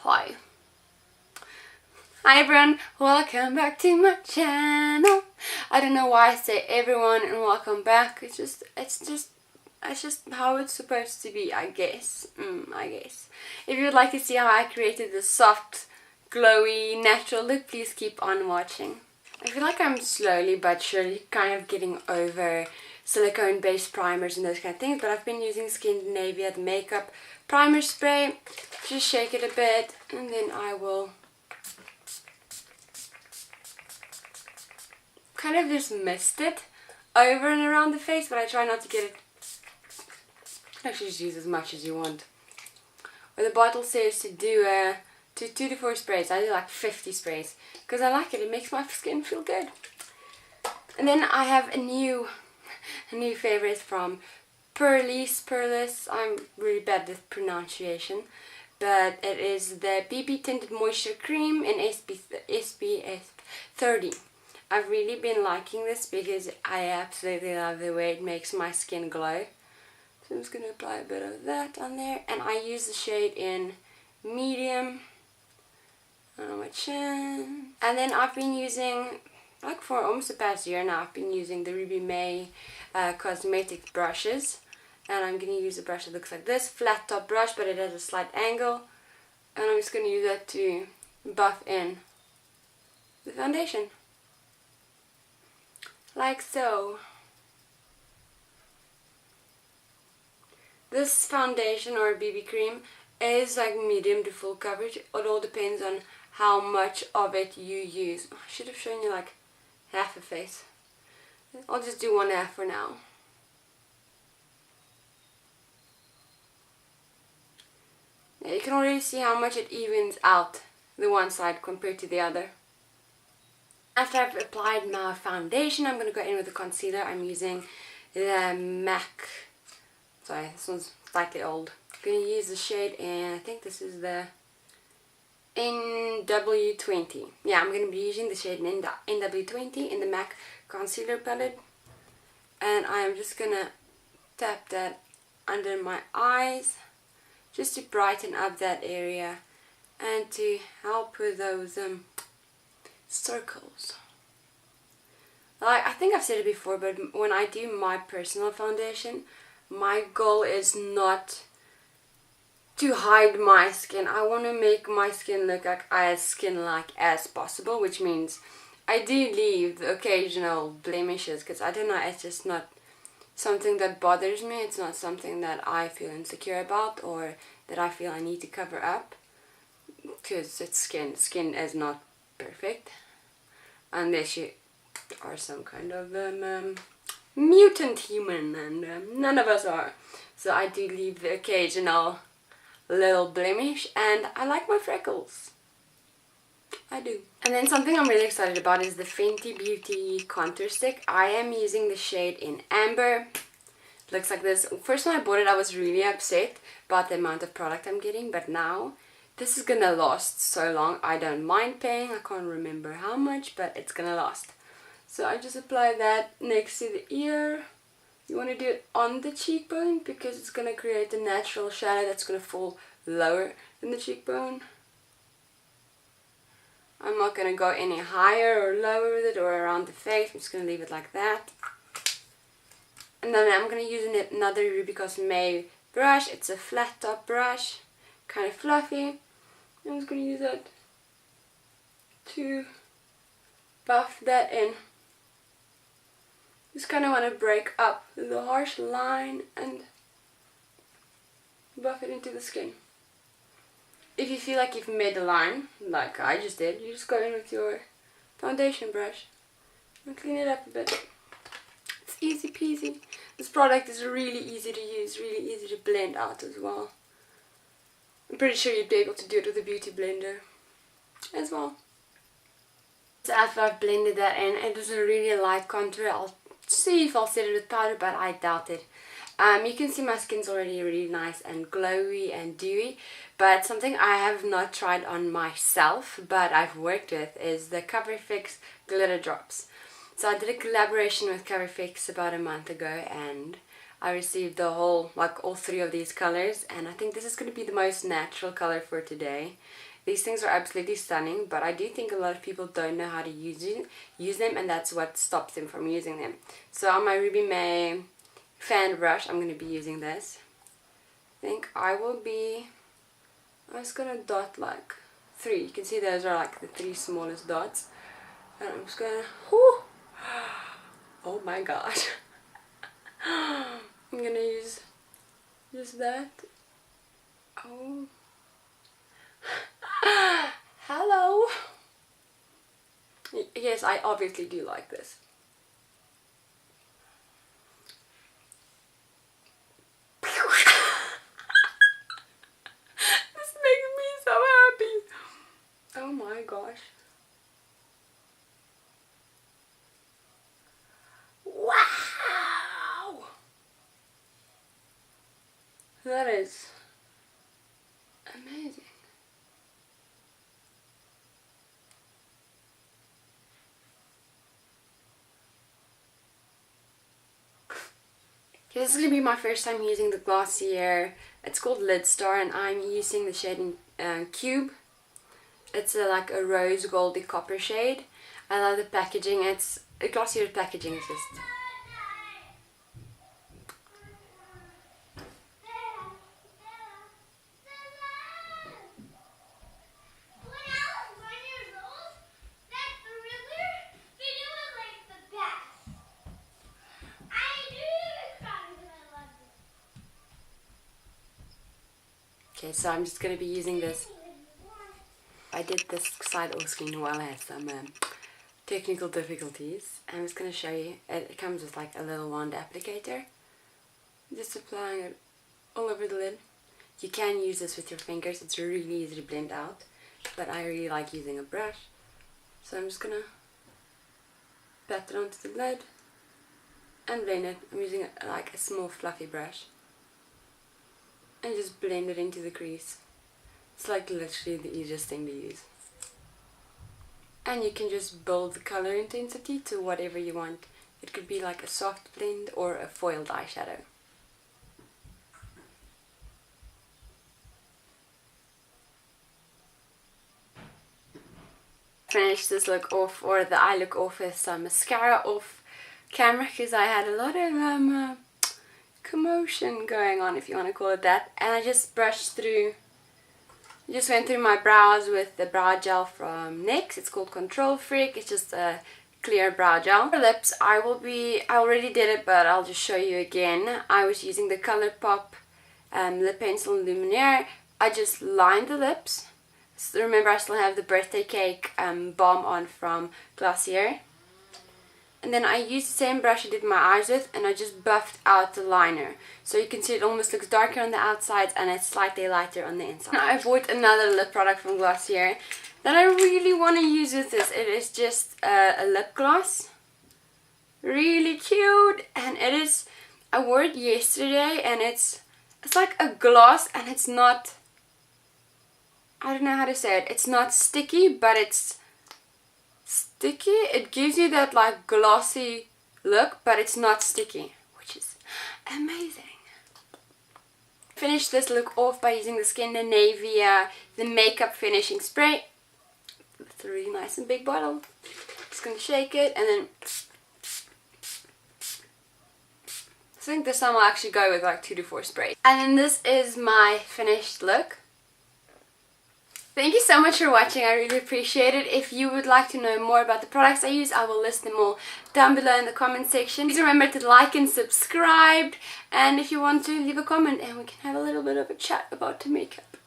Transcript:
Hi. Hi everyone, welcome back to my channel. I don't know why I say everyone and welcome back. It's just how it's supposed to be, I guess. I guess. If you would like to see how I created this soft, glowy, natural look, please keep on watching. I feel like I'm slowly but surely kind of getting over silicone based primers and those kind of things, but I've been using Skindinavia, the makeup primer spray. Just shake it a bit and then I will kind of just mist it over and around the face, but I try not to get it. Actually, just use as much as you want. Or the bottle says to do 2 to 4 sprays. I do like 50 sprays because I like it. It makes my skin feel good. And then I have a new favorite from Purlisse. I'm really bad with pronunciation, but it is the BB Tinted Moisture Cream in SPF 30. I've really been liking this because I absolutely love the way it makes my skin glow. So I'm just going to apply a bit of that on there, and I use the shade in medium on my chin. And then I've been using, like for almost the past year now, I've been using the Ruby May cosmetic brushes. And I'm going to use a brush that looks like this, flat top brush, but it has a slight angle. And I'm just going to use that to buff in the foundation. Like so. This foundation or BB cream is like medium to full coverage. It all depends on how much of it you use. I should have shown you like half a face. I'll just do 1/2 for now. Yeah, you can already see how much it evens out the one side compared to the other. After I've applied my foundation, I'm going to go in with the concealer. I'm using the MAC. Sorry, this one's slightly old. I'm going to use the shade, and I think this is the NW20. Yeah, I'm going to be using the shade in NW20 in the MAC concealer palette. And I'm just going to tap that under my eyes, just to brighten up that area and to help with those circles. Like, I think I've said it before, but when I do my personal foundation, my goal is not to hide my skin. I want to make my skin look like as skin-like as possible, which means I do leave the occasional blemishes, because I don't know, it's just not something that bothers me. It's not something that I feel insecure about or that I feel I need to cover up, because it's skin. Skin is not perfect unless you are some kind of mutant human, and none of us are. So I do leave the occasional little blemish, and I like my freckles. I do. And then something I'm really excited about is the Fenty Beauty contour stick. I am using the shade in Amber. It looks like this. First when I bought it, I was really upset about the amount of product I'm getting, but now this is gonna last so long. I don't mind paying. I can't remember how much, but it's gonna last. So I just apply that next to the ear. You want to do it on the cheekbone because it's gonna create a natural shadow that's gonna fall lower than the cheekbone. I'm not going to go any higher or lower with it or around the face. I'm just going to leave it like that. And then I'm going to use another Ruby May brush. It's a flat top brush, kind of fluffy. I'm just going to use that to buff that in. Just kind of want to break up the harsh line and buff it into the skin. If you feel like you've made a line, like I just did, you just go in with your foundation brush and clean it up a bit. It's easy peasy. This product is really easy to use, really easy to blend out as well. I'm pretty sure you'd be able to do it with a beauty blender as well. So after I've blended that in, it was a really light contour. I'll see if I'll set it with powder, but I doubt it. You can see my skin's already really nice and glowy and dewy, but something I have not tried on myself but I've worked with is the Cover Fx glitter drops. So I did a collaboration with Cover Fx about a month ago, and I received the whole, like all 3 of these colors, and I think this is going to be the most natural color for today. These things are absolutely stunning, but I do think a lot of people don't know how to use them, and that's what stops them from using them. So on my Ruby May fan brush, I'm going to be using this. I think I'm just going to dot like 3. You can see those are like the 3 smallest dots. And I'm just going to, oh my god. I'm going to use just that. Oh. Hello. Yes, I obviously do like this. This makes me so happy. Oh my gosh. Wow. That is amazing. Okay, this is going to be my first time using the Glossier. It's called Lid Star, and I'm using the shade in Cube. It's like a rose goldy copper shade. I love the packaging. It's Glossier packaging is just... Okay, so I'm just going to be using this. I did this side off screen while I had some technical difficulties. I'm just going to show you. It comes with like a little wand applicator. Just applying it all over the lid. You can use this with your fingers. It's really easy to blend out. But I really like using a brush. So I'm just going to pat it onto the lid and blend it. I'm using like a small fluffy brush. And just blend it into the crease. It's like literally the easiest thing to use. And you can just build the color intensity to whatever you want. It could be like a soft blend or a foiled eyeshadow. Finish this look off, or the eye look off, with some mascara off camera, because I had a lot of commotion going on, if you want to call it that, and I just went through my brows with the brow gel from NYX. It's called Control Freak. It's just a clear brow gel. For lips, I already did it, but I'll just show you again. I was using the ColourPop lip pencil in LUNAR. I just lined the lips. So remember, I still have the birthday cake balm on from Glossier. And then I used the same brush I did my eyes with, and I just buffed out the liner. So you can see it almost looks darker on the outsides and it's slightly lighter on the inside. I bought another lip product from Glossier that I really want to use with this. It is just a lip gloss. Really cute. And it is, I wore it yesterday, and it's like a gloss, and it's not, I don't know how to say it. It's not sticky, but it's sticky. It gives you that like glossy look, but it's not sticky, which is amazing. Finish this look off by using the Skindinavia the makeup finishing spray. It's a really nice and big bottle. Just gonna shake it, and then I think this time I'll actually go with like 2 to 4 sprays. And then this is my finished look. Thank you so much for watching. I really appreciate it. If you would like to know more about the products I use, I will list them all down below in the comment section. Please remember to like and subscribe. And if you want to, leave a comment and we can have a little bit of a chat about the makeup.